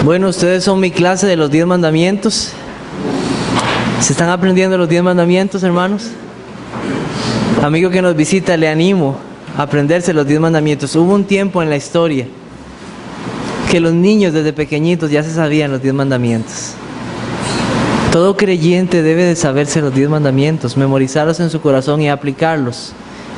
Bueno, ustedes son mi clase de los 10 mandamientos. ¿Se están aprendiendo los 10 mandamientos, hermanos? Amigo que nos visita, le animo a aprenderse los 10 mandamientos. Hubo un tiempo en la historia que los niños desde pequeñitos ya se sabían los 10 mandamientos. Todo creyente debe de saberse los 10 mandamientos, memorizarlos en su corazón y aplicarlos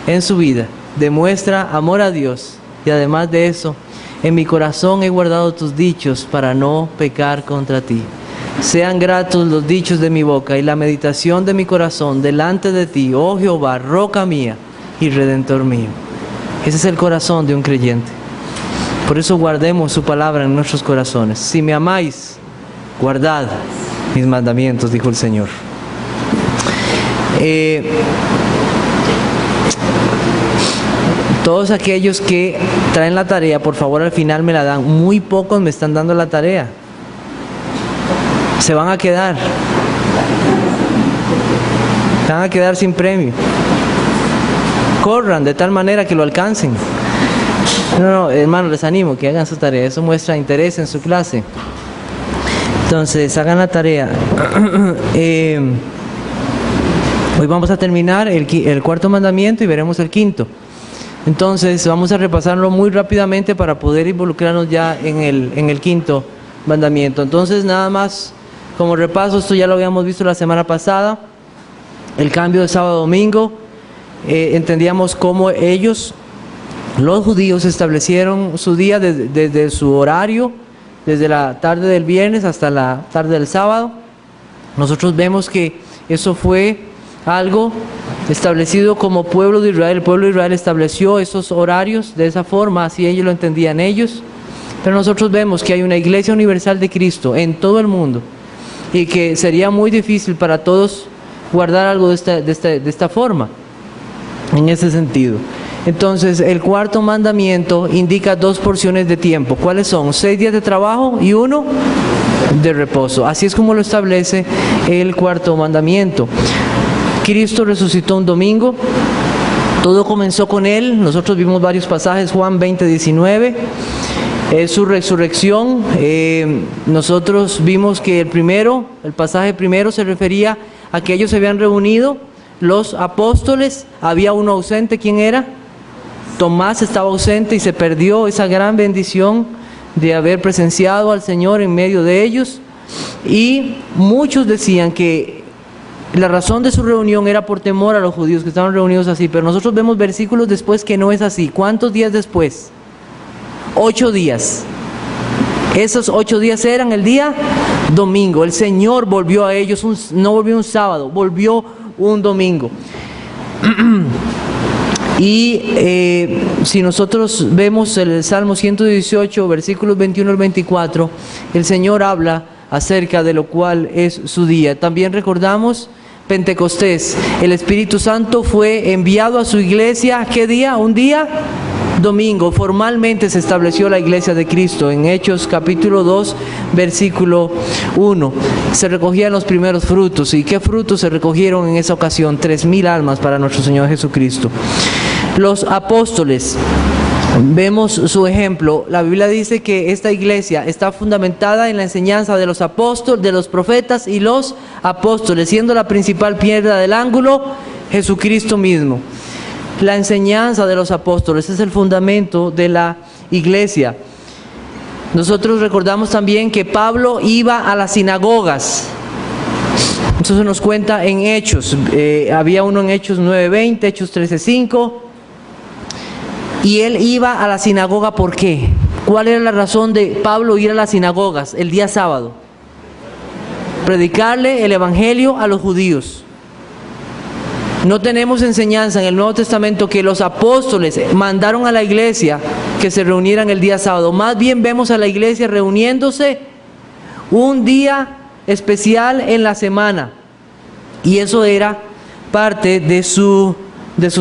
en su vida. Demuestra amor a Dios y además de eso, en mi corazón he guardado tus dichos para no pecar contra ti. Sean gratos los dichos de mi boca y la meditación de mi corazón delante de ti, oh Jehová, roca mía y redentor mío. Ese es el corazón de un creyente. Por eso guardemos su palabra en nuestros corazones. Si me amáis, guardad mis mandamientos, dijo el Señor. Todos aquellos que traen la tarea, por favor al final me la dan. Muy pocos me están dando la tarea. Se van a quedar. Se van a quedar sin premio. Corran de tal manera que lo alcancen. No, hermanos, les animo que hagan su tarea. Eso muestra interés en su clase. Entonces, hagan la tarea. Hoy vamos a terminar el cuarto mandamiento y veremos el quinto. Entonces, vamos a repasarlo muy rápidamente para poder involucrarnos ya en el quinto mandamiento. Entonces, nada más como repaso, esto ya lo habíamos visto la semana pasada. El cambio de sábado a domingo. Entendíamos cómo ellos, los judíos, establecieron su día desde su horario, desde la tarde del viernes hasta la tarde del sábado. Nosotros vemos que eso fue algo establecido como pueblo de Israel. El pueblo de Israel estableció esos horarios de esa forma, así ellos lo entendían ellos. Pero nosotros vemos que hay una iglesia universal de Cristo en todo el mundo y que sería muy difícil para todos guardar algo de esta forma, en ese sentido. Entonces, el cuarto mandamiento indica 2 porciones de tiempo. ¿Cuáles son? 6 días de trabajo y 1 de reposo. Así es como lo establece el cuarto mandamiento. Cristo resucitó un domingo. Todo comenzó con Él. Nosotros vimos varios pasajes, Juan 20:19. Su resurrección. Nosotros vimos que el pasaje primero se refería a que ellos se habían reunido, los apóstoles, había uno ausente. ¿Quién era? Tomás estaba ausente y se perdió esa gran bendición de haber presenciado al Señor en medio de ellos. Y muchos decían que la razón de su reunión era por temor a los judíos que estaban reunidos así, pero nosotros vemos versículos después que no es así. ¿Cuántos días después? 8 días. Esos 8 días eran el día domingo. El Señor volvió a ellos, no volvió un sábado, volvió un domingo. Y si nosotros vemos el Salmo 118, versículos 21 al 24, el Señor habla acerca de lo cual es su día. También recordamos Pentecostés. El Espíritu Santo fue enviado a su iglesia. ¿Qué día? Un día domingo. Formalmente se estableció la iglesia de Cristo. En Hechos capítulo 2, versículo 1. Se recogían los primeros frutos. ¿Y qué frutos se recogieron en esa ocasión? 3,000 almas para nuestro Señor Jesucristo. Los apóstoles. Vemos su ejemplo. La Biblia dice que esta iglesia está fundamentada en la enseñanza de los apóstoles, de los profetas y los apóstoles, siendo la principal piedra del ángulo Jesucristo mismo. La enseñanza de los apóstoles es el fundamento de la iglesia. Nosotros recordamos también que Pablo iba a las sinagogas. Eso se nos cuenta en Hechos. Había uno en Hechos 9:20, Hechos 13:5. Y él iba a la sinagoga, ¿por qué? ¿Cuál era la razón de Pablo ir a las sinagogas el día sábado? Predicarle el evangelio a los judíos. No tenemos enseñanza en el Nuevo Testamento que los apóstoles mandaron a la iglesia que se reunieran el día sábado. Más bien vemos a la iglesia reuniéndose un día especial en la semana. Y eso era parte de su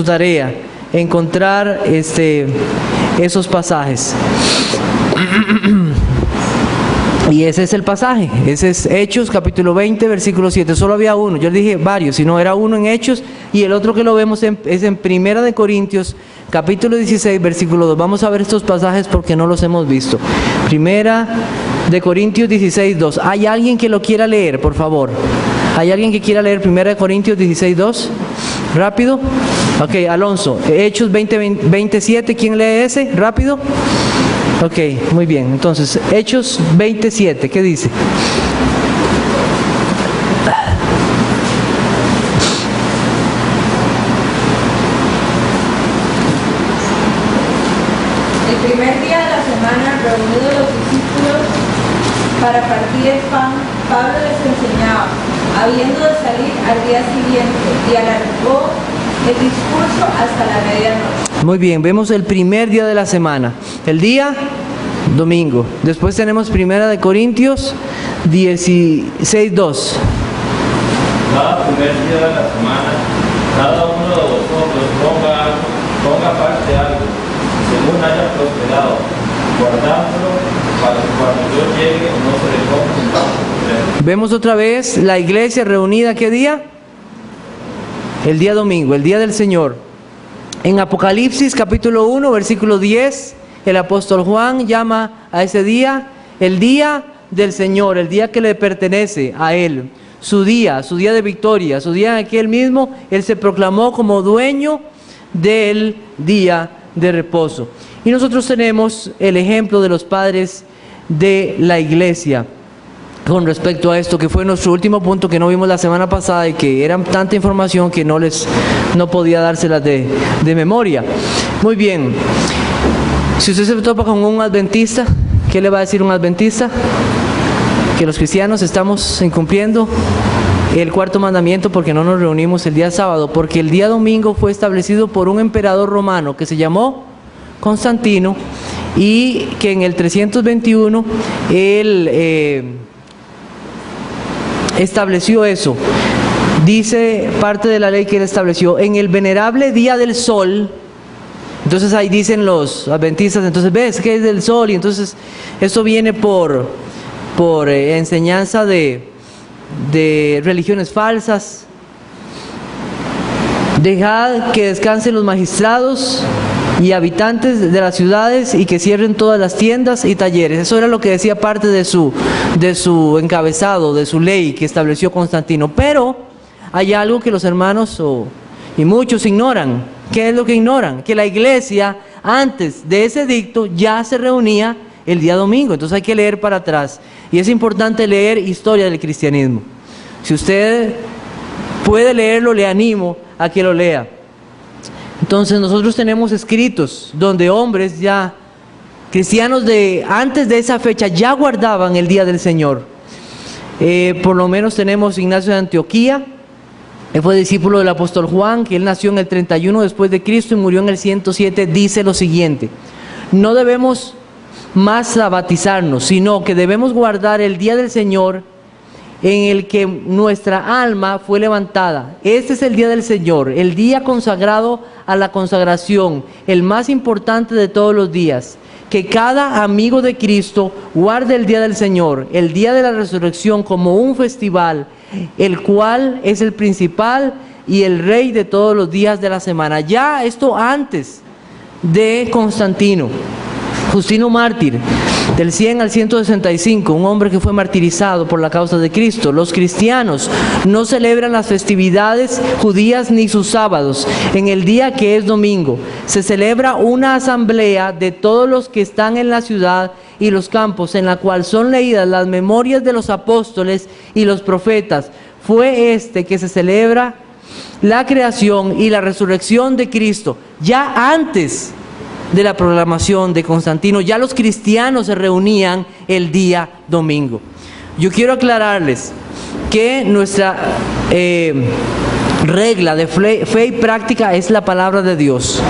tarea, encontrar esos pasajes. Y ese es el pasaje, ese es Hechos capítulo 20, versículo 7. Solo había uno, yo dije varios, sino era uno en Hechos, y el otro que lo vemos es en Primera de Corintios, capítulo 16, versículo 2. Vamos a ver estos pasajes porque no los hemos visto. Primera de Corintios 16, 2. ¿Hay alguien que lo quiera leer, por favor? ¿Hay alguien que quiera leer Primera de Corintios 16, 2? ¿Rápido? Ok, Alonso. Hechos 20, 27, ¿quién lee ese? ¿Rápido? Ok, muy bien. Entonces, Hechos 27, ¿qué dice? El primer día de la semana, reunidos los discípulos para partir el pan, Pablo les enseñaba, habiendo de salir al día siguiente, y alargó el discurso hasta la medianoche. Muy bien, vemos el primer día de la semana. El día, domingo. Después tenemos Primera de Corintios 16, 2. Cada primer día de la semana, cada uno de vosotros ponga aparte algo, según haya prosperado, guardándolo para que cuando yo llegue no se le ponga un paso completo. Vemos otra vez la iglesia reunida, ¿qué día? El día domingo, el día del Señor. En Apocalipsis capítulo 1, versículo 10, el apóstol Juan llama a ese día el día del Señor, el día que le pertenece a Él, su día de victoria, su día en que Él mismo, Él se proclamó como dueño del día de reposo. Y nosotros tenemos el ejemplo de los padres de la iglesia con respecto a esto, que fue nuestro último punto que no vimos la semana pasada y que era tanta información que no podía dárselas de memoria. Muy bien, si usted se topa con un adventista, ¿qué le va a decir un adventista? Que los cristianos estamos incumpliendo el cuarto mandamiento porque no nos reunimos el día sábado, porque el día domingo fue establecido por un emperador romano que se llamó Constantino, y que en el 321 él estableció eso. Dice parte de la ley que él estableció en el venerable día del sol. Entonces ahí dicen los adventistas, entonces ves que es del sol, y entonces eso viene por enseñanza de religiones falsas. Dejad que descansen los magistrados y habitantes de las ciudades y que cierren todas las tiendas y talleres. Eso era lo que decía parte de su encabezado, de su ley que estableció Constantino. Pero hay algo que los hermanos y muchos ignoran. ¿Qué es lo que ignoran? Que la iglesia antes de ese edicto ya se reunía el día domingo. Entonces hay que leer para atrás. Y es importante leer historia del cristianismo. Si usted puede leerlo, le animo a que lo lea. Entonces nosotros tenemos escritos donde hombres ya cristianos de antes de esa fecha ya guardaban el día del Señor. Por lo menos tenemos Ignacio de Antioquía. Él fue discípulo del apóstol Juan, que él nació en el 31 después de Cristo y murió en el 107. Dice lo siguiente: no debemos más sabatizarnos, sino que debemos guardar el día del Señor en el que nuestra alma fue levantada. Este es el día del Señor, el día consagrado a la consagración, el más importante de todos los días. Que cada amigo de Cristo guarde el día del Señor, el día de la resurrección, como un festival, el cual es el principal y el rey de todos los días de la semana. Ya esto antes de Constantino. Justino mártir, del 100 al 165, un hombre que fue martirizado por la causa de Cristo. Los cristianos no celebran las festividades judías ni sus sábados en el día que es domingo. Se celebra una asamblea de todos los que están en la ciudad y los campos, en la cual son leídas las memorias de los apóstoles y los profetas. Fue que se celebra la creación y la resurrección de Cristo. Ya antes de la proclamación de Constantino, ya los cristianos se reunían el día domingo. Yo quiero aclararles que nuestra regla de fe y práctica es la palabra de Dios.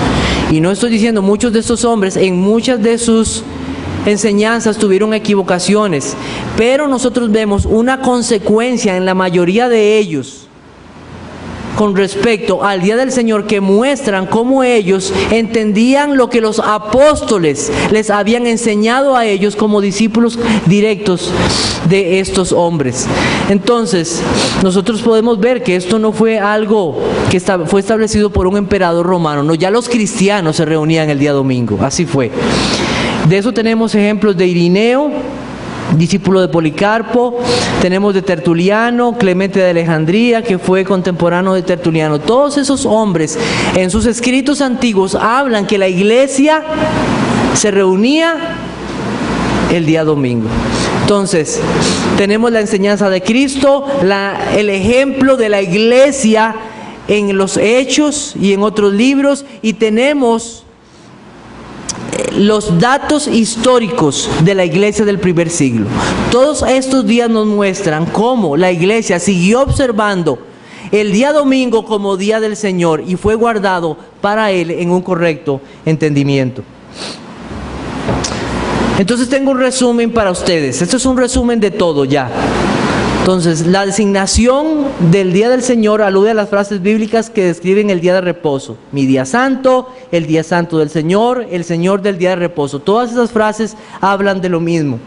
Y no estoy diciendo, muchos de estos hombres en muchas de sus enseñanzas tuvieron equivocaciones, pero nosotros vemos una consecuencia en la mayoría de ellos con respecto al día del Señor que muestran cómo ellos entendían lo que los apóstoles les habían enseñado a ellos como discípulos directos de estos hombres. Entonces, nosotros podemos ver que esto no fue algo que fue establecido por un emperador romano, no, ya los cristianos se reunían el día domingo, así fue. De eso tenemos ejemplos de Irineo, discípulo de Policarpo, tenemos de Tertuliano, Clemente de Alejandría, que fue contemporáneo de Tertuliano. Todos esos hombres en sus escritos antiguos hablan que la iglesia se reunía el día domingo. Entonces, tenemos la enseñanza de Cristo, el ejemplo de la iglesia en los Hechos y en otros libros, y tenemos los datos históricos de la iglesia del primer siglo. Todos estos días nos muestran cómo la iglesia siguió observando el día domingo como día del Señor y fue guardado para Él en un correcto entendimiento. Entonces tengo un resumen para ustedes. Esto es un resumen de todo ya. Entonces, la designación del día del Señor alude a las frases bíblicas que describen el día de reposo. Mi día santo, el día santo del Señor, el Señor del día de reposo. Todas esas frases hablan de lo mismo.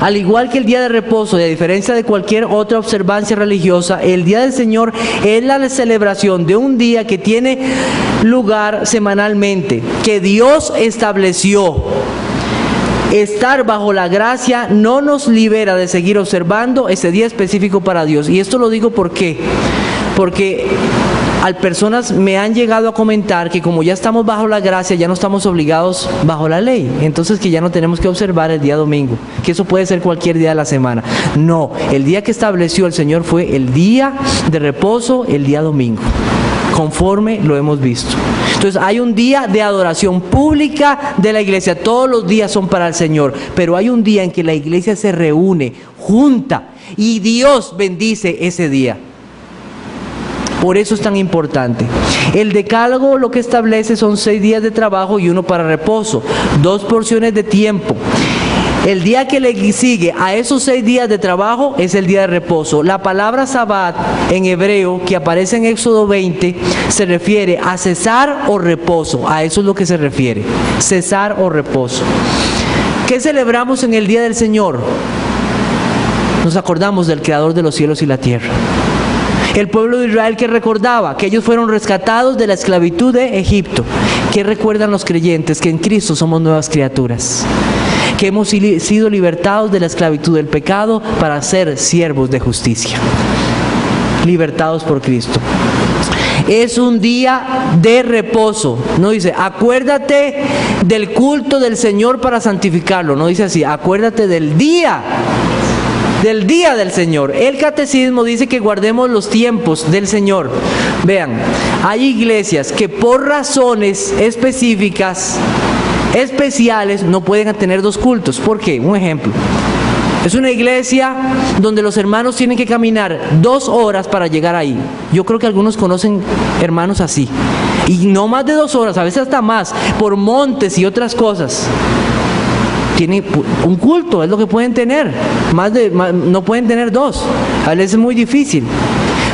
Al igual que el día de reposo, y a diferencia de cualquier otra observancia religiosa, el día del Señor es la celebración de un día que tiene lugar semanalmente, que Dios estableció. Estar bajo la gracia no nos libera de seguir observando ese día específico para Dios. Y esto lo digo porque personas me han llegado a comentar que como ya estamos bajo la gracia, ya no estamos obligados bajo la ley. Entonces que ya no tenemos que observar el día domingo, que eso puede ser cualquier día de la semana. No, el día que estableció el Señor fue el día de reposo, el día domingo, conforme lo hemos visto. Entonces hay un día de adoración pública de la iglesia. Todos los días son para el Señor, pero hay un día en que la iglesia se reúne, junta, y Dios bendice ese día. Por eso es tan importante. El decálogo lo que establece son 6 días de trabajo y 1 para reposo, 2 porciones de tiempo. El día que le sigue a esos 6 días de trabajo es el día de reposo. La palabra Sabbat en hebreo que aparece en Éxodo 20 se refiere a cesar o reposo. A eso es lo que se refiere, cesar o reposo. ¿Qué celebramos en el día del Señor? Nos acordamos del Creador de los cielos y la tierra. El pueblo de Israel que recordaba que ellos fueron rescatados de la esclavitud de Egipto. ¿Qué recuerdan los creyentes? Que en Cristo somos nuevas criaturas, que hemos sido libertados de la esclavitud del pecado para ser siervos de justicia, libertados por Cristo. Es un día de reposo. No dice, acuérdate del culto del Señor para santificarlo. No dice así, acuérdate del día del Señor. El catecismo dice que guardemos los tiempos del Señor. Vean, hay iglesias que por razones específicas, especiales, no pueden tener 2 cultos. ¿Por qué? Un ejemplo. Es una iglesia donde los hermanos tienen que caminar 2 horas para llegar ahí. Yo creo que algunos conocen hermanos así. Y no más de 2 horas, a veces hasta más, por montes y otras cosas. Tienen un culto, es lo que pueden tener. No pueden tener 2. A veces es muy difícil.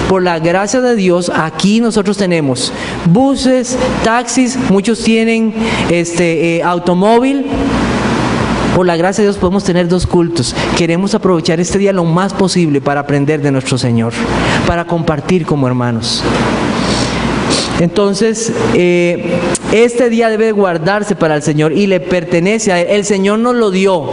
Por la gracia de Dios, aquí nosotros tenemos buses, taxis, muchos tienen automóvil. Por la gracia de Dios podemos tener 2 cultos. Queremos aprovechar este día lo más posible para aprender de nuestro Señor, para compartir como hermanos. Entonces, este día debe guardarse para el Señor y le pertenece a Él. El Señor nos lo dio.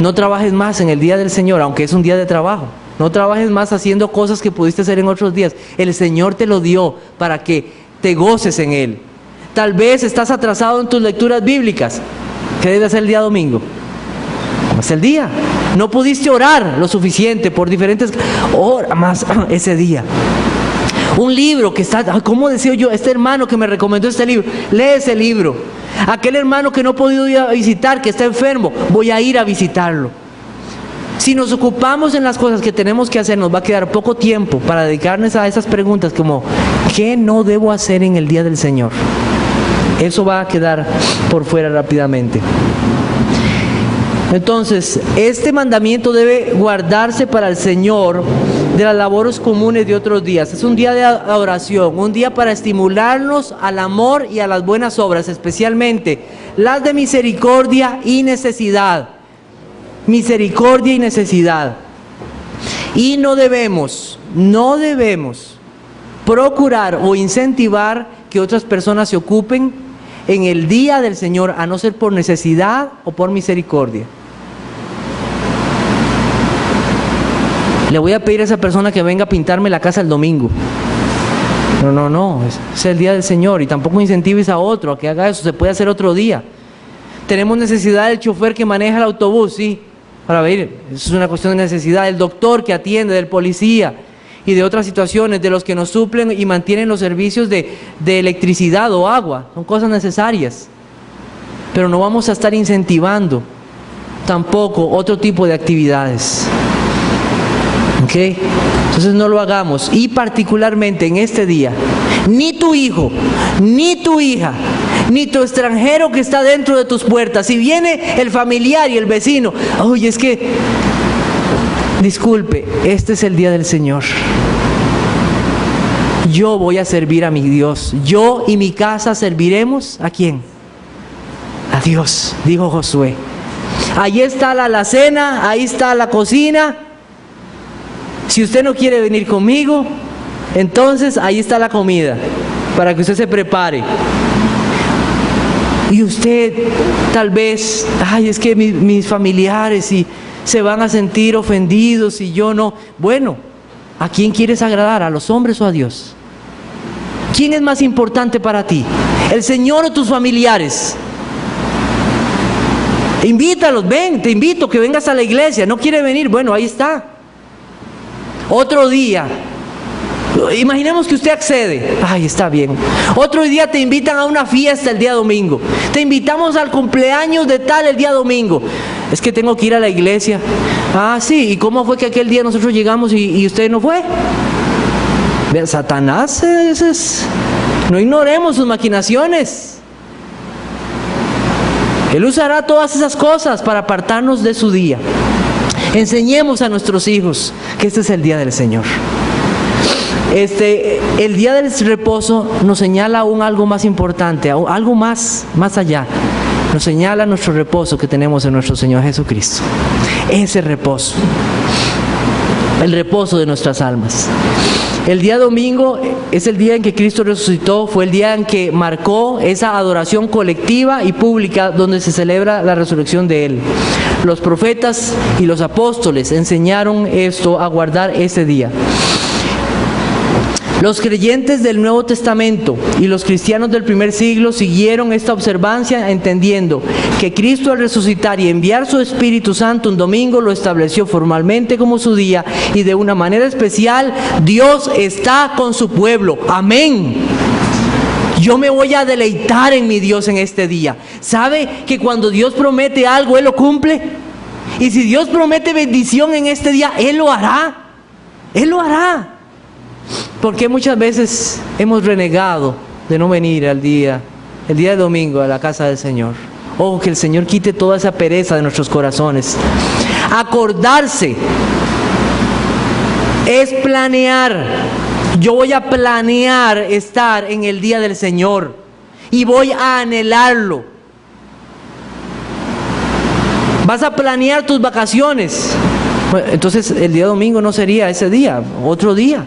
No trabajes más en el día del Señor, aunque es un día de trabajo. No trabajes más haciendo cosas que pudiste hacer en otros días. El Señor te lo dio para que te goces en Él. Tal vez estás atrasado en tus lecturas bíblicas. ¿Qué debe hacer el día domingo? Es el día. No pudiste orar lo suficiente por diferentes... Ora más ese día. Un libro que está... ¿Cómo decía yo? Este hermano que me recomendó este libro. Lee ese libro. Aquel hermano que no he podido ir a visitar, que está enfermo, voy a ir a visitarlo. Si nos ocupamos en las cosas que tenemos que hacer, nos va a quedar poco tiempo para dedicarnos a esas preguntas como ¿qué no debo hacer en el día del Señor? Eso va a quedar por fuera rápidamente. Entonces, este mandamiento debe guardarse para el Señor de las labores comunes de otros días. Es un día de adoración, un día para estimularnos al amor y a las buenas obras, especialmente las de misericordia y necesidad. Misericordia y necesidad. Y no debemos procurar o incentivar que otras personas se ocupen en el día del Señor, a no ser por necesidad o por misericordia. Le voy a pedir a esa persona que venga a pintarme la casa el domingo. No, es el día del Señor, y tampoco incentives a otro a que haga eso, se puede hacer otro día. Tenemos necesidad del chofer que maneja el autobús, sí, para ver, eso es una cuestión de necesidad, del doctor que atiende, del policía y de otras situaciones, de los que nos suplen y mantienen los servicios de electricidad o agua, son cosas necesarias. Pero no vamos a estar incentivando tampoco otro tipo de actividades. ¿Ok? Entonces no lo hagamos. Y particularmente en este día, ni tu hijo, ni tu hija, ni tu extranjero que está dentro de tus puertas, si viene el familiar y el vecino, oye, es que, disculpe, este es el día del Señor. Yo voy a servir a mi Dios. Yo y mi casa serviremos, ¿a quién? A Dios, dijo Josué. Ahí está la alacena, ahí está la cocina. Si usted no quiere venir conmigo, entonces ahí está la comida, para que usted se prepare. Y usted tal vez, ay, es que mis familiares y se van a sentir ofendidos y yo no. Bueno, ¿a quién quieres agradar? ¿A los hombres o a Dios? ¿Quién es más importante para ti? ¿El Señor o tus familiares? Invítalos, ven, te invito que vengas a la iglesia. ¿No quiere venir? Bueno, ahí está. Otro día, imaginemos que usted accede, ay, está bien. Otro día te invitan a una fiesta el día domingo. Te invitamos al cumpleaños de tal el día domingo. Es que tengo que ir a la iglesia. Ah, sí, ¿y cómo fue que aquel día nosotros llegamos y usted no fue? Vean, Satanás, no ignoremos sus maquinaciones. Él usará todas esas cosas para apartarnos de su día. Enseñemos a nuestros hijos que este es el día del Señor. El día del reposo nos señala aún algo más importante, algo más allá. Nos señala nuestro reposo que tenemos en nuestro Señor Jesucristo. Ese reposo, el reposo de nuestras almas. El día domingo es el día en que Cristo resucitó, fue el día en que marcó esa adoración colectiva y pública donde se celebra la resurrección de Él. Los profetas y los apóstoles enseñaron esto, a guardar ese día. Los creyentes del Nuevo Testamento y los cristianos del primer siglo siguieron esta observancia, entendiendo que Cristo, al resucitar y enviar su Espíritu Santo un domingo, lo estableció formalmente como su día, y de una manera especial Dios está con su pueblo. Amén. Yo me voy a deleitar en mi Dios en este día. ¿Sabe que cuando Dios promete algo, Él lo cumple? Y si Dios promete bendición en este día, Él lo hará. Él lo hará. Porque muchas veces hemos renegado de no venir el día de domingo a la casa del Señor. Oh, que el Señor quite toda esa pereza de nuestros corazones. Acordarse es planear. Yo voy a planear estar en el día del Señor y voy a anhelarlo. Vas a planear tus vacaciones. Bueno, entonces el día domingo no sería ese día, otro día.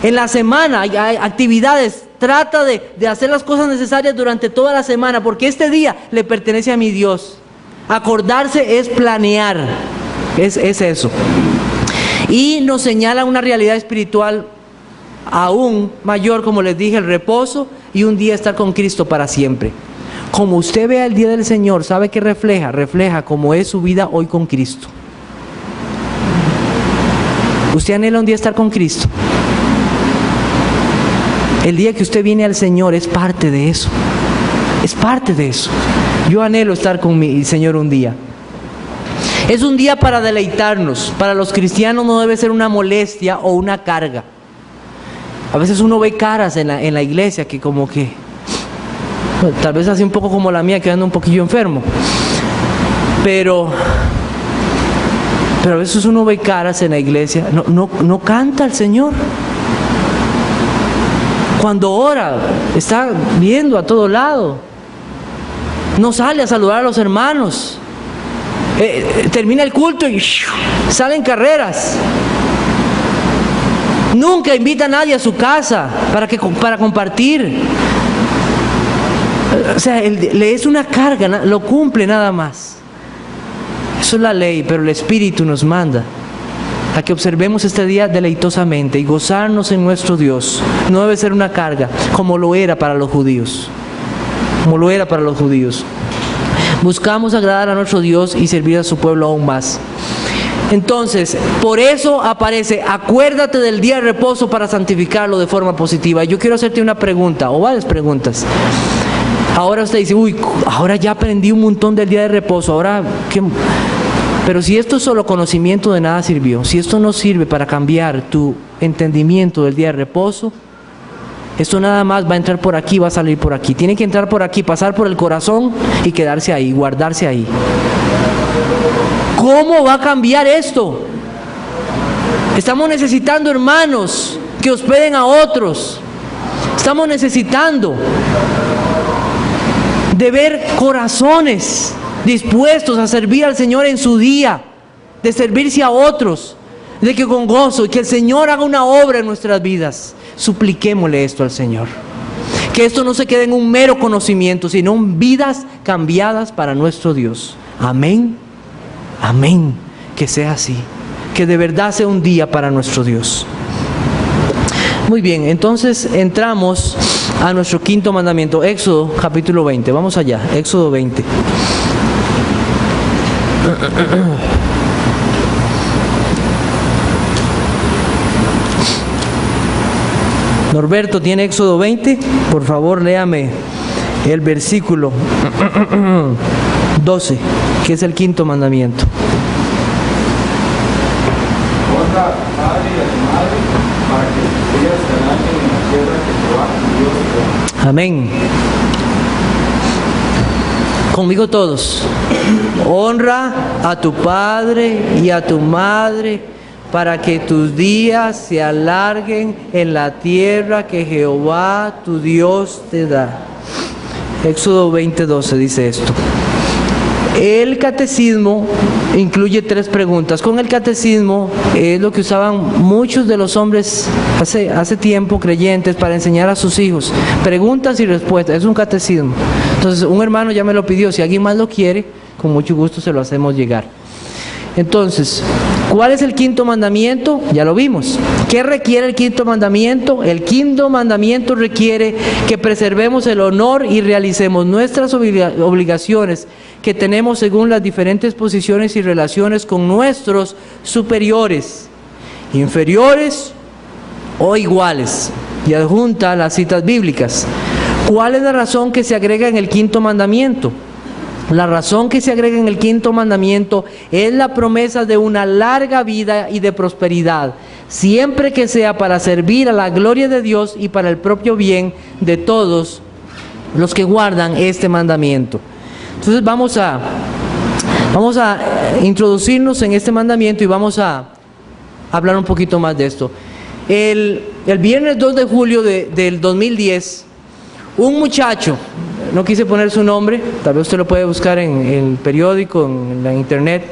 En la semana hay actividades, trata de hacer las cosas necesarias durante toda la semana, porque este día le pertenece a mi Dios. Acordarse es planear, es eso. Y nos señala una realidad espiritual aún mayor, como les dije, el reposo y un día estar con Cristo para siempre. Como usted vea el día del Señor, ¿sabe qué refleja? Refleja cómo es su vida hoy con Cristo. ¿Usted anhela un día estar con Cristo? El día que usted viene al Señor es parte de eso. Es parte de eso. Yo anhelo estar con mi Señor un día. Es un día para deleitarnos. Para los cristianos no debe ser una molestia o una carga. A veces uno ve caras en la iglesia que como que, tal vez así un poco como la mía, que anda un poquillo enfermo. Pero a veces uno ve caras en la iglesia, no canta al Señor. Cuando ora, está viendo a todo lado. No sale a saludar a los hermanos. Termina el culto y salen carreras. Nunca invita a nadie a su casa para compartir. O sea, le es una carga, lo cumple nada más. Eso es la ley, pero el Espíritu nos manda a que observemos este día deleitosamente y gozarnos en nuestro Dios. No debe ser una carga, como lo era para los judíos. Como lo era para los judíos. Buscamos agradar a nuestro Dios y servir a su pueblo aún más. Entonces, por eso aparece, acuérdate del día de reposo para santificarlo de forma positiva. Yo quiero hacerte una pregunta, o varias preguntas. Ahora usted dice, ahora ya aprendí un montón del día de reposo, ahora ¿qué? Pero si esto es solo conocimiento, de nada sirvió. Si esto no sirve para cambiar tu entendimiento del día de reposo, esto nada más va a entrar por aquí, va a salir por aquí. Tiene que entrar por aquí, pasar por el corazón y quedarse ahí, guardarse ahí. ¿Cómo va a cambiar esto? Estamos necesitando hermanos que hospeden a otros. Estamos necesitando de ver corazones dispuestos a servir al Señor en su día, de servirse a otros, de que con gozo, que el Señor haga una obra en nuestras vidas. Supliquémosle esto al Señor. Que esto no se quede en un mero conocimiento, sino en vidas cambiadas para nuestro Dios. Amén. Amén. Que sea así. Que de verdad sea un día para nuestro Dios. Muy bien, entonces entramos a nuestro quinto mandamiento. Éxodo capítulo 20. Vamos allá. Éxodo 20. Norberto, ¿tiene Éxodo 20? Por favor, léame el versículo 12, que es el quinto mandamiento. Honra a tu padre y a tu madre para que tus días se alarguen en la tierra que Jehová tu Dios te da. Amén. Conmigo todos. Honra a tu padre y a tu madre para que tus días se alarguen en la tierra que Jehová tu Dios te da. Éxodo 20:12 dice esto. El catecismo incluye 3 preguntas. Con el catecismo es lo que usaban muchos de los hombres hace tiempo, creyentes, para enseñar a sus hijos. Preguntas y respuestas, es un catecismo. Entonces un hermano ya me lo pidió, si alguien más lo quiere, con mucho gusto se lo hacemos llegar. Entonces, ¿cuál es el quinto mandamiento? Ya lo vimos. ¿Qué requiere el quinto mandamiento? El quinto mandamiento requiere que preservemos el honor y realicemos nuestras obligaciones que tenemos según las diferentes posiciones y relaciones con nuestros superiores, inferiores o iguales. Y adjunta las citas bíblicas. ¿Cuál es la razón que se agrega en el quinto mandamiento? La razón que se agrega en el quinto mandamiento es la promesa de una larga vida y de prosperidad, siempre que sea para servir a la gloria de Dios y para el propio bien de todos los que guardan este mandamiento. Entonces vamos a introducirnos en este mandamiento y vamos a hablar un poquito más de esto. El viernes 2 de julio del 2010, un muchacho, no quise poner su nombre, tal vez usted lo puede buscar en el periódico, en la internet.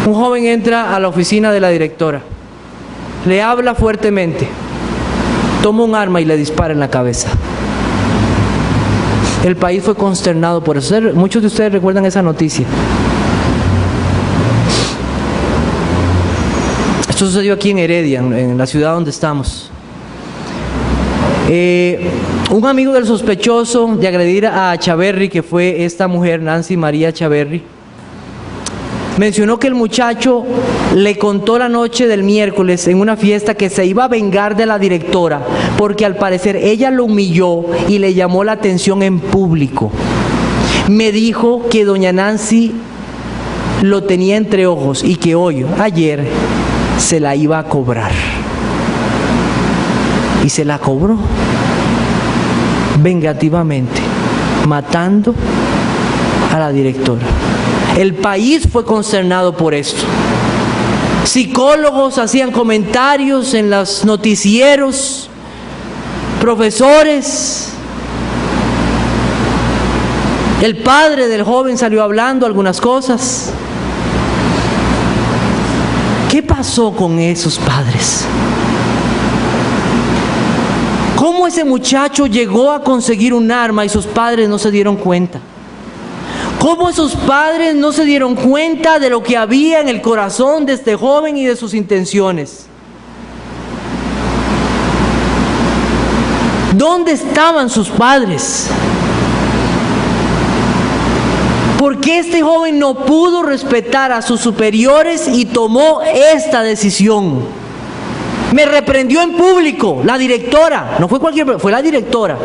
Un joven entra a la oficina de la directora, le habla fuertemente, toma un arma y le dispara en la cabeza. El país fue consternado por eso. Muchos de ustedes recuerdan esa noticia. Esto sucedió aquí en Heredia, en la ciudad donde estamos. Un amigo del sospechoso de agredir a Chaverri, que fue esta mujer, Nancy María Chaverri, mencionó que el muchacho le contó la noche del miércoles en una fiesta que se iba a vengar de la directora porque al parecer ella lo humilló y le llamó la atención en público. Me dijo que doña Nancy lo tenía entre ojos y que ayer se la iba a cobrar. Y se la cobró vengativamente, matando a la directora. El país fue consternado por esto. Psicólogos hacían comentarios en los noticieros, profesores. El padre del joven salió hablando algunas cosas. ¿Qué pasó con esos padres? ¿Cómo ese muchacho llegó a conseguir un arma y sus padres no se dieron cuenta? ¿Cómo esos padres no se dieron cuenta de lo que había en el corazón de este joven y de sus intenciones? ¿Dónde estaban sus padres? ¿Por qué este joven no pudo respetar a sus superiores y tomó esta decisión? Me reprendió en público la directora, no fue cualquier, fue la directora.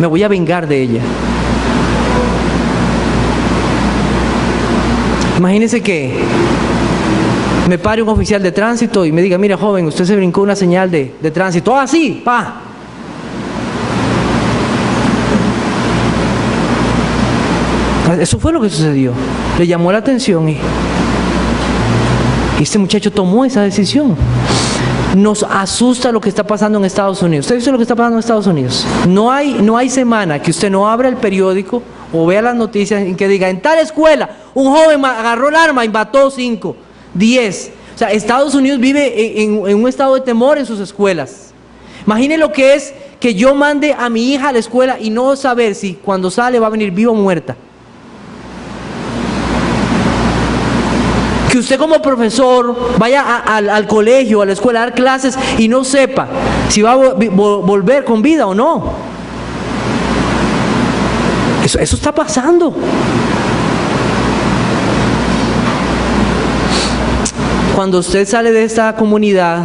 Me voy a vengar de ella. Imagínense que me pare un oficial de tránsito y me diga, mira joven, usted se brincó una señal de tránsito. ¡Ah, sí! ¡Pa! Eso fue lo que sucedió. Le llamó la atención y este muchacho tomó esa decisión. Nos asusta lo que está pasando en Estados Unidos. ¿Usted dice lo que está pasando en Estados Unidos? No hay semana que usted no abra el periódico o vea las noticias en que diga, en tal escuela, un joven agarró el arma y mató 5, 10. O sea, Estados Unidos vive en un estado de temor en sus escuelas. Imagine lo que es que yo mande a mi hija a la escuela y no saber si cuando sale va a venir viva o muerta. Que usted como profesor vaya al colegio, a la escuela a dar clases y no sepa si va a volver con vida o no. Eso está pasando. Cuando usted sale de esta comunidad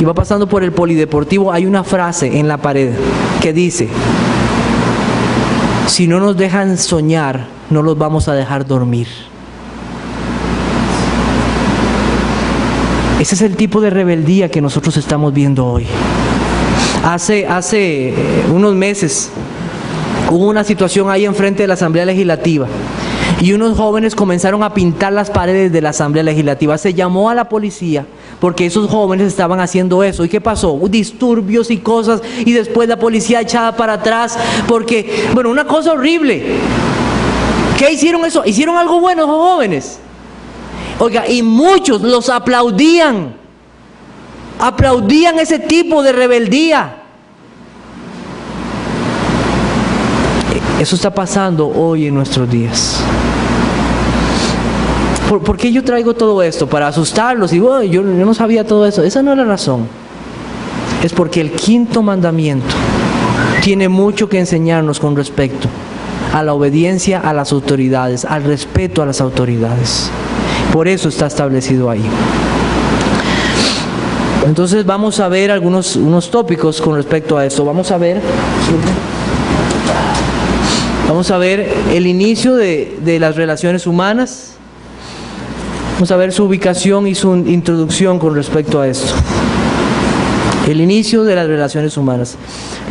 y va pasando por el polideportivo, hay una frase en la pared que dice, si no nos dejan soñar, no los vamos a dejar dormir. Ese es el tipo de rebeldía que nosotros estamos viendo hoy. Hace unos meses hubo una situación ahí enfrente de la Asamblea Legislativa y unos jóvenes comenzaron a pintar las paredes de la Asamblea Legislativa. Se llamó a la policía porque esos jóvenes estaban haciendo eso. ¿Y qué pasó? Disturbios y cosas, y después la policía echada para atrás porque, bueno, una cosa horrible. ¿Qué hicieron eso? ¿Hicieron algo bueno esos jóvenes? Oiga, y muchos los aplaudían ese tipo de rebeldía. Eso está pasando hoy en nuestros días. ¿Por qué yo traigo todo esto? Para asustarlos y oh, yo no sabía todo eso. Esa no es la razón. Es porque el quinto mandamiento tiene mucho que enseñarnos con respecto a la obediencia a las autoridades, al respeto a las autoridades. Por eso está establecido ahí. Entonces vamos a ver unos tópicos con respecto a esto. Vamos a ver el inicio de las relaciones humanas. Vamos a ver su ubicación y su introducción con respecto a esto. El inicio de las relaciones humanas.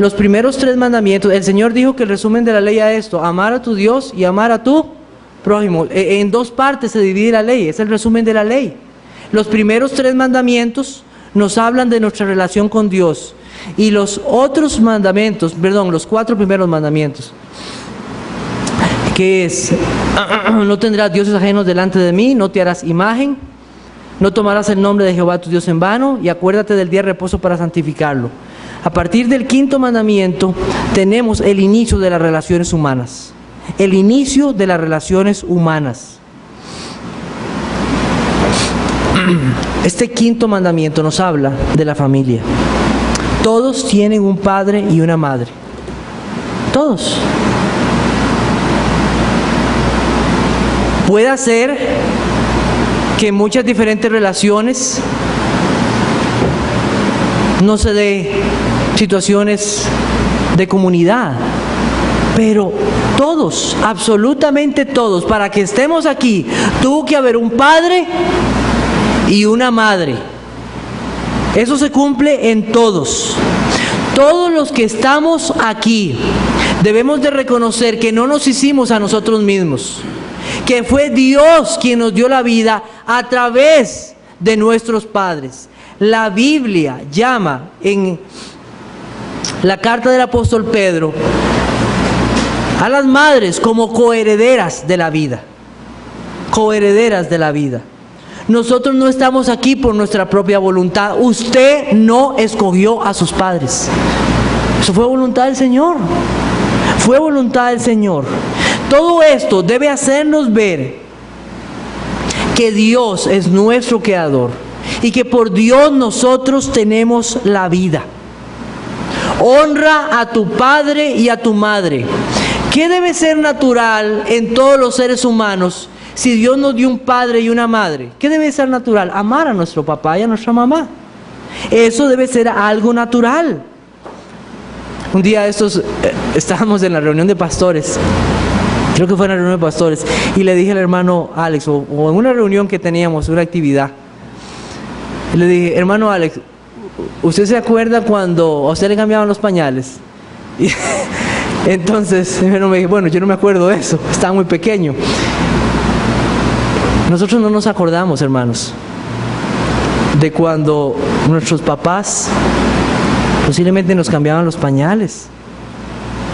Los primeros 3 mandamientos, el Señor dijo que el resumen de la ley es esto: amar a tu Dios y amar a tu prójimo. En 2 partes se divide la ley, es el resumen de la ley. Los primeros 3 mandamientos nos hablan de nuestra relación con Dios, y los otros mandamientos, los 4 primeros mandamientos, que es, no tendrás dioses ajenos delante de mí, no te harás imagen, no tomarás el nombre de Jehová tu Dios en vano, y acuérdate del día de reposo para santificarlo. A partir del 5.º mandamiento tenemos el inicio de las relaciones humanas. El inicio de las relaciones humanas. Este 5.º mandamiento nos habla de la familia. Todos tienen un padre y una madre. Todos. Puede ser que en muchas diferentes relaciones no se dé situaciones de comunidad, pero todos, absolutamente todos, para que estemos aquí, tuvo que haber un padre y una madre. Eso se cumple en todos. Todos los que estamos aquí debemos de reconocer que no nos hicimos a nosotros mismos, que fue Dios quien nos dio la vida a través de nuestros padres. La Biblia llama en la carta del apóstol Pedro a las madres como coherederas de la vida. Coherederas de la vida. Nosotros no estamos aquí por nuestra propia voluntad. Usted no escogió a sus padres. Eso fue voluntad del Señor. Fue voluntad del Señor. Todo esto debe hacernos ver que Dios es nuestro creador y que por Dios nosotros tenemos la vida. Honra a tu padre y a tu madre. ¿Qué debe ser natural en todos los seres humanos si Dios nos dio un padre y una madre? ¿Qué debe ser natural? Amar a nuestro papá y a nuestra mamá. Eso debe ser algo natural. Un día estábamos en la reunión de pastores, creo que fue en la reunión de pastores, y le dije al hermano Alex, o en una reunión que teníamos, una actividad, le dije, hermano Alex, ¿usted se acuerda cuando a usted le cambiaban los pañales? Y entonces me dijo, bueno, yo no me acuerdo de eso, estaba muy pequeño. Nosotros no nos acordamos, hermanos, de cuando nuestros papás posiblemente nos cambiaban los pañales,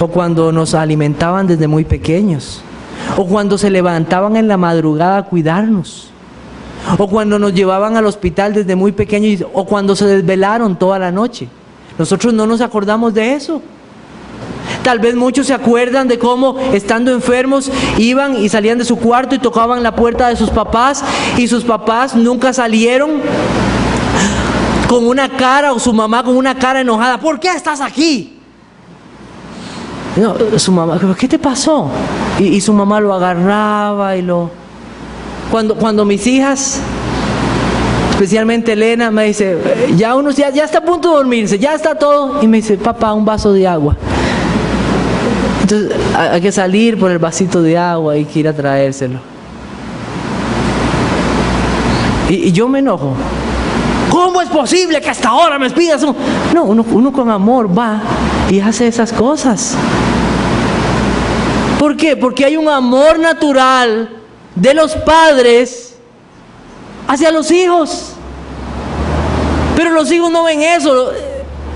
o cuando nos alimentaban desde muy pequeños, o cuando se levantaban en la madrugada a cuidarnos, o cuando nos llevaban al hospital desde muy pequeños, o cuando se desvelaron toda la noche. Nosotros no nos acordamos de eso. Tal vez muchos se acuerdan de cómo, estando enfermos, iban y salían de su cuarto y tocaban la puerta de sus papás, y sus papás nunca salieron con una cara, o su mamá con una cara enojada. ¿Por qué estás aquí? No, su mamá, ¿qué te pasó? Y su mamá lo agarraba y lo... Cuando mis hijas, especialmente Elena, me dice, ya está a punto de dormirse, ya está todo, y me dice, papá, un vaso de agua. Entonces hay que salir por el vasito de agua, hay que ir a traérselo. Y yo me enojo. ¿Cómo es posible que hasta ahora me pidas un...? No, uno con amor va y hace esas cosas. ¿Por qué? Porque hay un amor natural de los padres hacia los hijos. Pero los hijos no ven eso.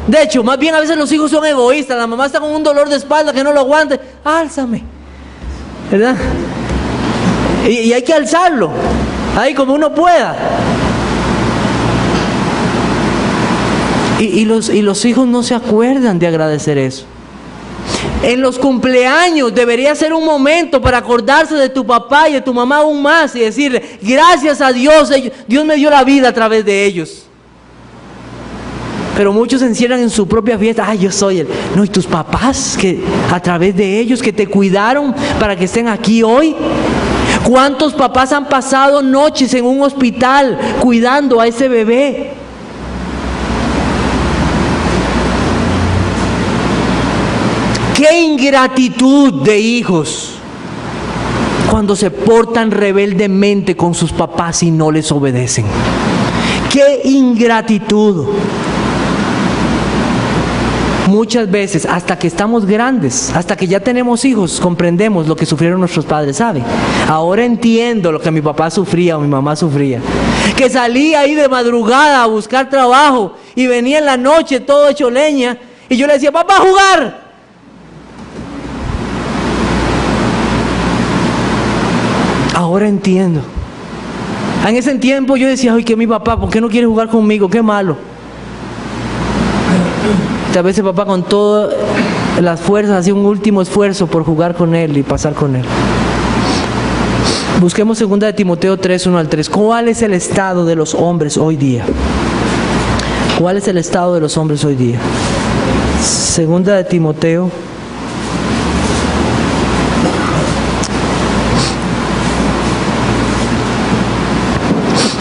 De hecho, más bien a veces los hijos son egoístas. La mamá está con un dolor de espalda que no lo aguante. Álzame, ¿verdad? Y hay que alzarlo, ahí como uno pueda. Y los hijos no se acuerdan de agradecer eso. En los cumpleaños debería ser un momento para acordarse de tu papá y de tu mamá aún más y decirle, gracias a Dios, Dios me dio la vida a través de ellos. Pero muchos se encierran en su propia fiesta. Ay, yo soy el... No, y tus papás, que a través de ellos, que te cuidaron para que estén aquí hoy. ¿Cuántos papás han pasado noches en un hospital cuidando a ese bebé? ¡Qué ingratitud de hijos cuando se portan rebeldemente con sus papás y no les obedecen! ¡Qué ingratitud! Muchas veces, hasta que estamos grandes, hasta que ya tenemos hijos, comprendemos lo que sufrieron nuestros padres, ¿sabe? Ahora entiendo lo que mi papá sufría o mi mamá sufría. Que salía ahí de madrugada a buscar trabajo y venía en la noche todo hecho leña y yo le decía, papá, a jugar. Ahora entiendo. En ese tiempo yo decía, ay, que mi papá, ¿por qué no quiere jugar conmigo? Qué malo. A veces papá con todas las fuerzas hacía un último esfuerzo por jugar con él y pasar con él. Busquemos 2 de Timoteo 3, 1 al 3. ¿Cuál es el estado de los hombres hoy día? ¿Cuál es el estado de los hombres hoy día? 2 de Timoteo.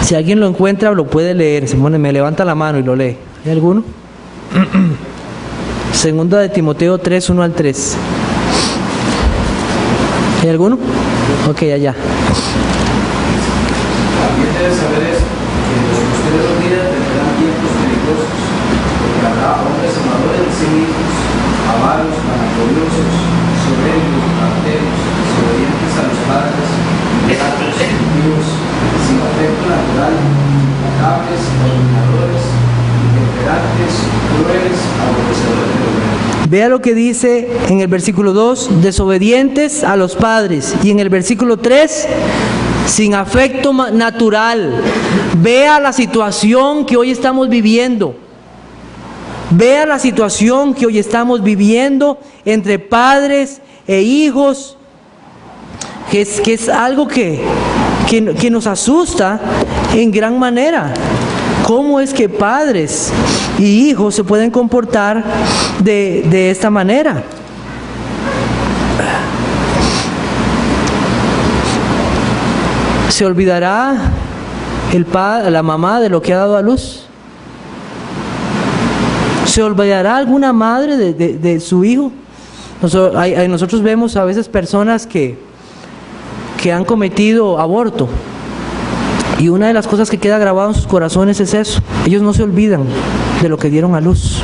Si alguien lo encuentra, lo puede leer. Me levanta la mano y lo lee. ¿Hay alguno? 2 de Timoteo 3, 1 al 3. ¿Hay alguno? Ok, allá. También debes saber esto, que los que ustedes olvidan tendrán tiempos peligrosos, porque habrá hombres abusadores de sí mismos, avaros, vanagloriosos, soberbios, rateros, desobedientes a los padres, ingratos, impíos, sin afecto natural, implacables, dominadores, intemperantes, crueles, aborrecedores de lo bueno. Vea lo que dice en el versículo 2, desobedientes a los padres. Y en el versículo 3, sin afecto natural. Vea la situación que hoy estamos viviendo. Vea la situación que hoy estamos viviendo entre padres e hijos, que es algo que nos asusta en gran manera. ¿Cómo es que padres y hijos se pueden comportar de esta manera? ¿Se olvidará la mamá de lo que ha dado a luz? ¿Se olvidará alguna madre de su hijo? Nosotros vemos a veces personas que han cometido aborto. Y una de las cosas que queda grabado en sus corazones es eso. Ellos no se olvidan de lo que dieron a luz.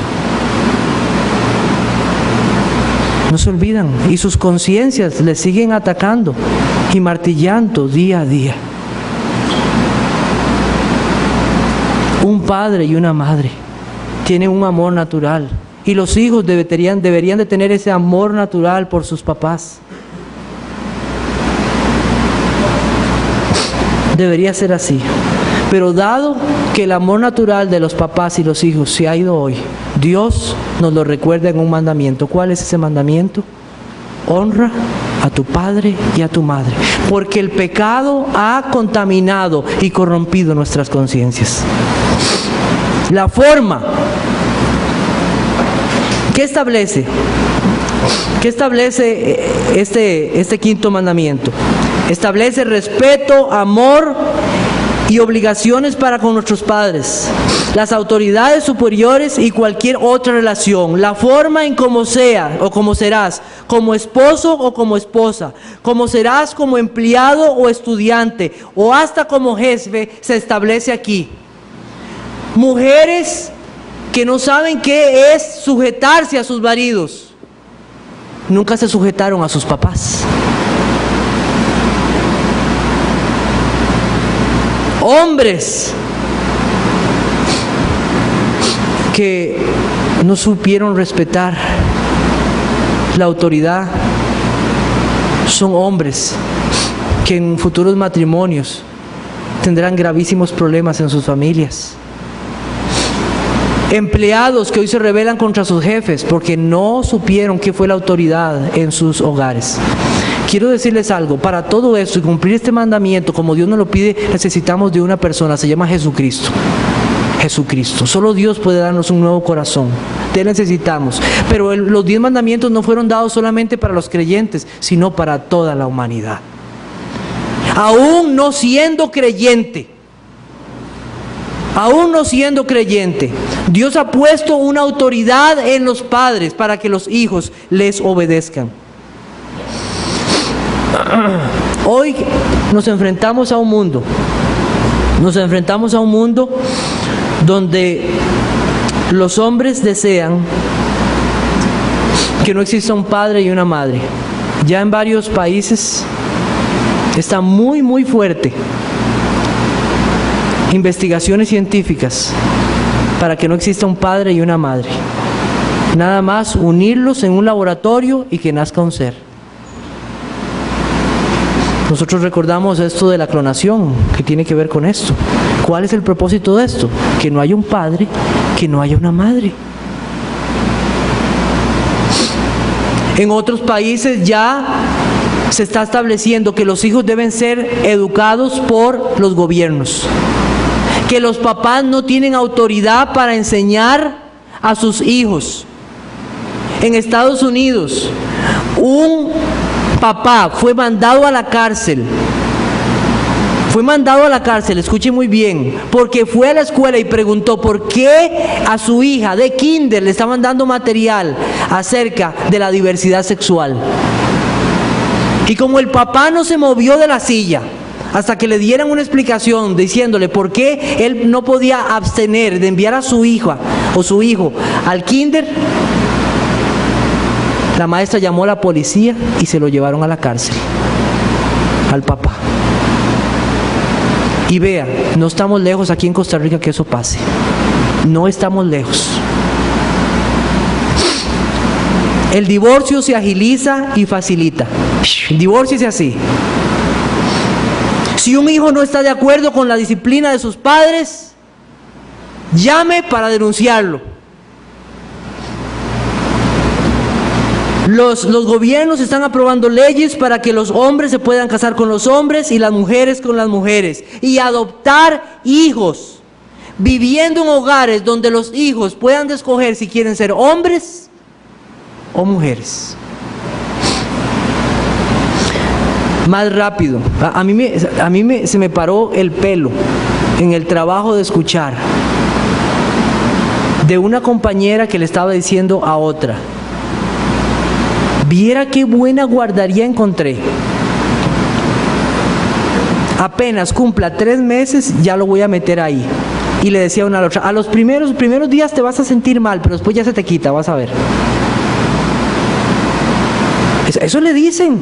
No se olvidan. Y sus conciencias les siguen atacando y martillando día a día. Un padre y una madre tienen un amor natural. Y los hijos deberían de tener ese amor natural por sus papás. Debería ser así. Pero dado que el amor natural de los papás y los hijos se ha ido hoy, Dios nos lo recuerda en un mandamiento. ¿Cuál es ese mandamiento? Honra a tu padre y a tu madre, porque el pecado ha contaminado y corrompido nuestras conciencias. La forma. ¿Qué establece? ¿Qué establece este quinto mandamiento? Establece respeto, amor y obligaciones para con nuestros padres, las autoridades superiores y cualquier otra relación. La forma en cómo sea o cómo serás, como esposo o como esposa, cómo serás como empleado o estudiante, o hasta como jefe, se establece aquí. Mujeres que no saben qué es sujetarse a sus maridos, nunca se sujetaron a sus papás. Hombres que no supieron respetar la autoridad, son hombres que en futuros matrimonios tendrán gravísimos problemas en sus familias. Empleados que hoy se rebelan contra sus jefes porque no supieron qué fue la autoridad en sus hogares. Quiero decirles algo, para todo esto y cumplir este mandamiento como Dios nos lo pide, necesitamos de una persona, se llama Jesucristo. Jesucristo, solo Dios puede darnos un nuevo corazón, de Él necesitamos. Pero los 10 mandamientos no fueron dados solamente para los creyentes, sino para toda la humanidad. Aún no siendo creyente, Dios ha puesto una autoridad en los padres para que los hijos les obedezcan. Hoy nos enfrentamos a un mundo donde los hombres desean que no exista un padre y una madre. Ya en varios países está muy fuerte investigaciones científicas para que no exista un padre y una madre. Nada más unirlos en un laboratorio y que nazca un ser. Nosotros recordamos esto de la clonación, que tiene que ver con esto. ¿Cuál es el propósito de esto? Que no haya un padre, que no haya una madre. En otros países ya se está estableciendo que los hijos deben ser educados por los gobiernos, que los papás no tienen autoridad para enseñar a sus hijos. En Estados Unidos, un papá fue mandado a la cárcel. Escuche muy bien, porque fue a la escuela y preguntó por qué a su hija de kinder le estaban dando material acerca de la diversidad sexual. Y como el papá no se movió de la silla, hasta que le dieran una explicación diciéndole por qué él no podía abstener de enviar a su hija o su hijo al kinder, la maestra llamó a la policía y se lo llevaron a la cárcel, al papá. Y vea, no estamos lejos aquí en Costa Rica que eso pase. No estamos lejos. El divorcio se agiliza y facilita. Divórciese así. Si un hijo no está de acuerdo con la disciplina de sus padres, llame para denunciarlo. Los gobiernos están aprobando leyes para que los hombres se puedan casar con los hombres y las mujeres con las mujeres y adoptar hijos, viviendo en hogares donde los hijos puedan escoger si quieren ser hombres o mujeres. Más rápido, a mí se me paró el pelo en el trabajo de escuchar de una compañera que le estaba diciendo a otra: viera qué buena guardería encontré. Apenas cumpla 3 meses, ya lo voy a meter ahí. Y le decía una a la otra: a los primeros días te vas a sentir mal, pero después ya se te quita, vas a ver. Eso le dicen.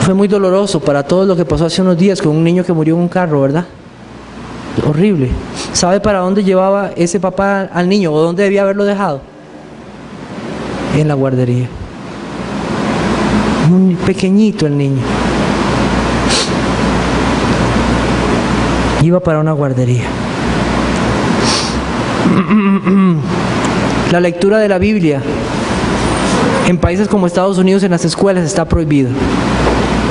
Fue muy doloroso para todos lo que pasó hace unos días con un niño que murió en un carro, ¿verdad? Horrible. ¿Sabe para dónde llevaba ese papá al niño o dónde debía haberlo dejado? En la guardería. Muy pequeñito el niño. Iba para una guardería. La lectura de la Biblia en países como Estados Unidos en las escuelas está prohibida.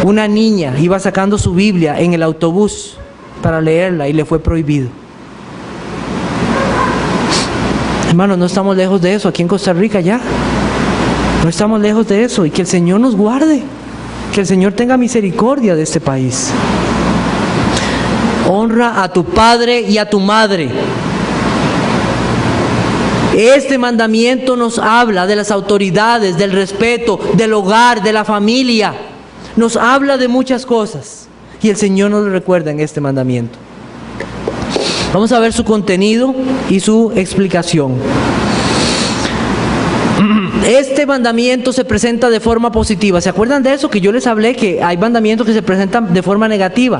Una niña iba sacando su Biblia en el autobús para leerla y le fue prohibido. Hermanos, no estamos lejos de eso aquí en Costa Rica ya. No estamos lejos de eso, y que el Señor nos guarde, que el Señor tenga misericordia de este país. Honra a tu padre y a tu madre. Este mandamiento nos habla de las autoridades, del respeto, del hogar, de la familia. Nos habla de muchas cosas y el Señor nos lo recuerda en este mandamiento. Vamos a ver su contenido y su explicación. Este mandamiento se presenta de forma positiva. ¿Se acuerdan de eso? Que yo les hablé que hay mandamientos que se presentan de forma negativa.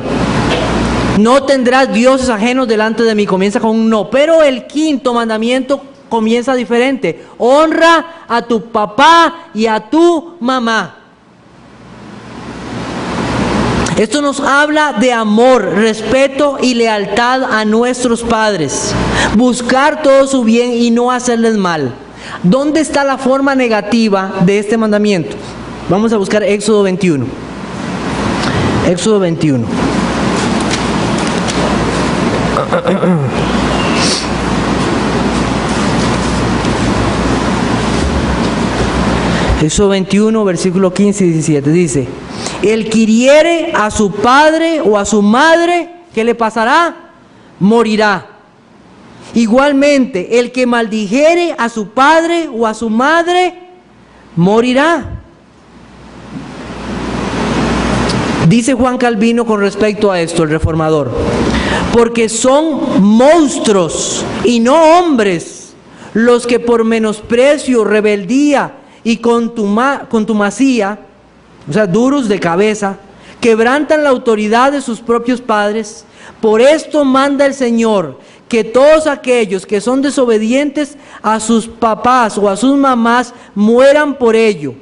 No tendrás dioses ajenos delante de mí. Comienza con un no. Pero el quinto mandamiento comienza diferente. Honra a tu papá y a tu mamá. Esto nos habla de amor, respeto y lealtad a nuestros padres. Buscar todo su bien y no hacerles mal. ¿Dónde está la forma negativa de este mandamiento? Vamos a buscar Éxodo 21. Éxodo 21. Éxodo 21, versículo 15 y 17 dice: el que hiriere a su padre o a su madre, ¿qué le pasará? Morirá. Igualmente, el que maldijere a su padre o a su madre, morirá. Dice Juan Calvino con respecto a esto, el reformador: porque son monstruos y no hombres los que por menosprecio, rebeldía y contumacía, o sea, duros de cabeza, quebrantan la autoridad de sus propios padres. Por esto manda el Señor que todos aquellos que son desobedientes a sus papás o a sus mamás mueran por ello,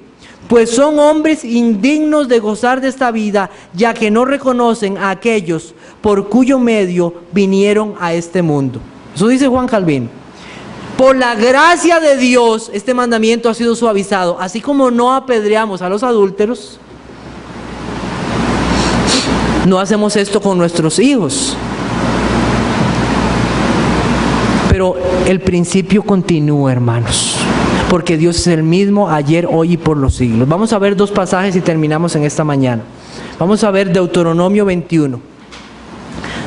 pues son hombres indignos de gozar de esta vida, ya que no reconocen a aquellos por cuyo medio vinieron a este mundo. Eso dice Juan Calvino. Por la gracia de Dios, este mandamiento ha sido suavizado. Así como no apedreamos a los adúlteros, no hacemos esto con nuestros hijos. Pero el principio continúa, hermanos, porque Dios es el mismo ayer, hoy y por los siglos. Vamos a ver 2 pasajes y terminamos en esta mañana. Vamos a ver Deuteronomio 21.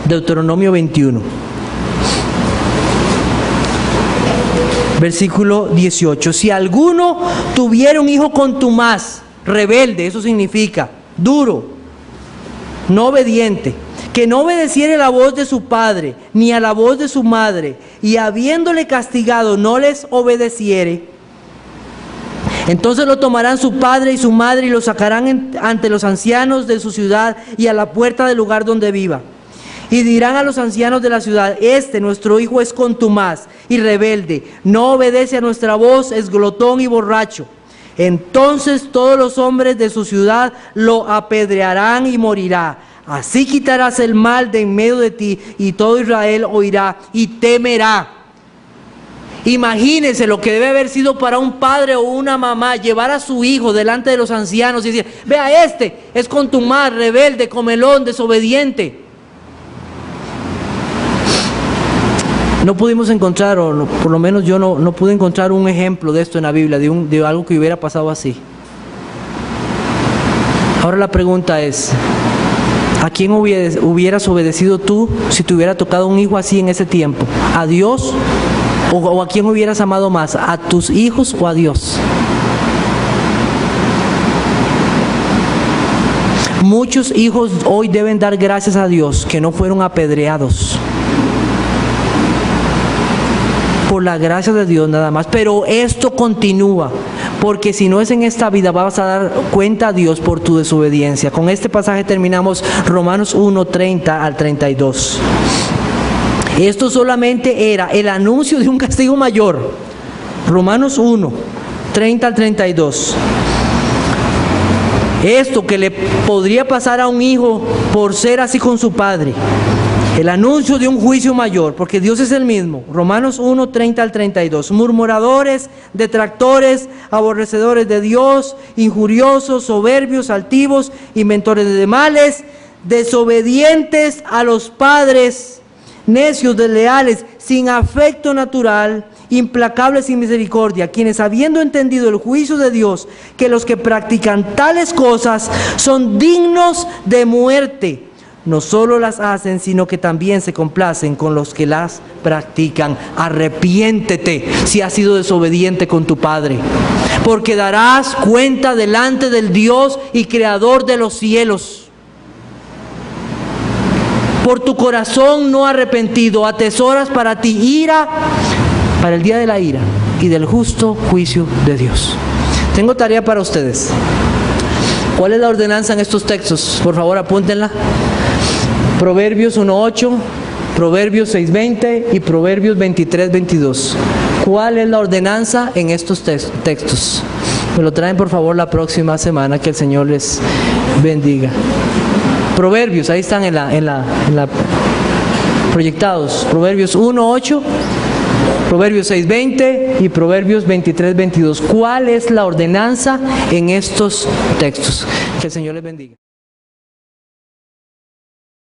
Deuteronomio 21. Versículo 18. Si alguno tuviera un hijo contumaz, rebelde, eso significa duro, no obediente, que no obedeciere la voz de su padre, ni a la voz de su madre, y habiéndole castigado no les obedeciere, entonces lo tomarán su padre y su madre y lo sacarán ante los ancianos de su ciudad y a la puerta del lugar donde viva. Y dirán a los ancianos de la ciudad: nuestro hijo es contumaz y rebelde, no obedece a nuestra voz, es glotón y borracho. Entonces todos los hombres de su ciudad lo apedrearán y morirá. Así quitarás el mal de en medio de ti, y todo Israel oirá y temerá. Imagínense lo que debe haber sido para un padre o una mamá llevar a su hijo delante de los ancianos y decir: vea, es contumaz, rebelde, comelón, desobediente. No pudimos encontrar, o no, por lo menos yo no pude encontrar un ejemplo de esto en la Biblia, de algo que hubiera pasado así. Ahora la pregunta es: ¿a quién hubieras obedecido tú si te hubiera tocado un hijo así en ese tiempo? ¿A Dios? ¿O a quién hubieras amado más? ¿A tus hijos o a Dios? Muchos hijos hoy deben dar gracias a Dios que no fueron apedreados. Por la gracia de Dios nada más. Pero esto continúa, porque si no es en esta vida vas a dar cuenta a Dios por tu desobediencia. Con este pasaje terminamos Romanos 1, 30 al 32. Esto solamente era el anuncio de un castigo mayor. Romanos 1, 30 al 32. Esto que le podría pasar a un hijo por ser así con su padre. El anuncio de un juicio mayor, porque Dios es el mismo. Romanos 1, 30 al 32. Murmuradores, detractores, aborrecedores de Dios, injuriosos, soberbios, altivos, inventores de males, desobedientes a los padres, necios, desleales, sin afecto natural, implacables sin misericordia, quienes habiendo entendido el juicio de Dios, que los que practican tales cosas son dignos de muerte, no solo las hacen, sino que también se complacen con los que las practican. Arrepiéntete si has sido desobediente con tu padre, porque darás cuenta delante del Dios y Creador de los cielos. Por tu corazón no arrepentido atesoras para ti ira, para el día de la ira y del justo juicio de Dios. Tengo tarea para ustedes. ¿Cuál es la ordenanza en estos textos? Por favor, apúntenla. Proverbios 1:8, Proverbios 6:20 y Proverbios 23:22. ¿Cuál es la ordenanza en estos textos? Me lo traen por favor la próxima semana, que el Señor les bendiga. Proverbios, ahí están en la proyectados. Proverbios 1:8, Proverbios 6:20 y Proverbios 23:22. ¿Cuál es la ordenanza en estos textos? Que el Señor les bendiga.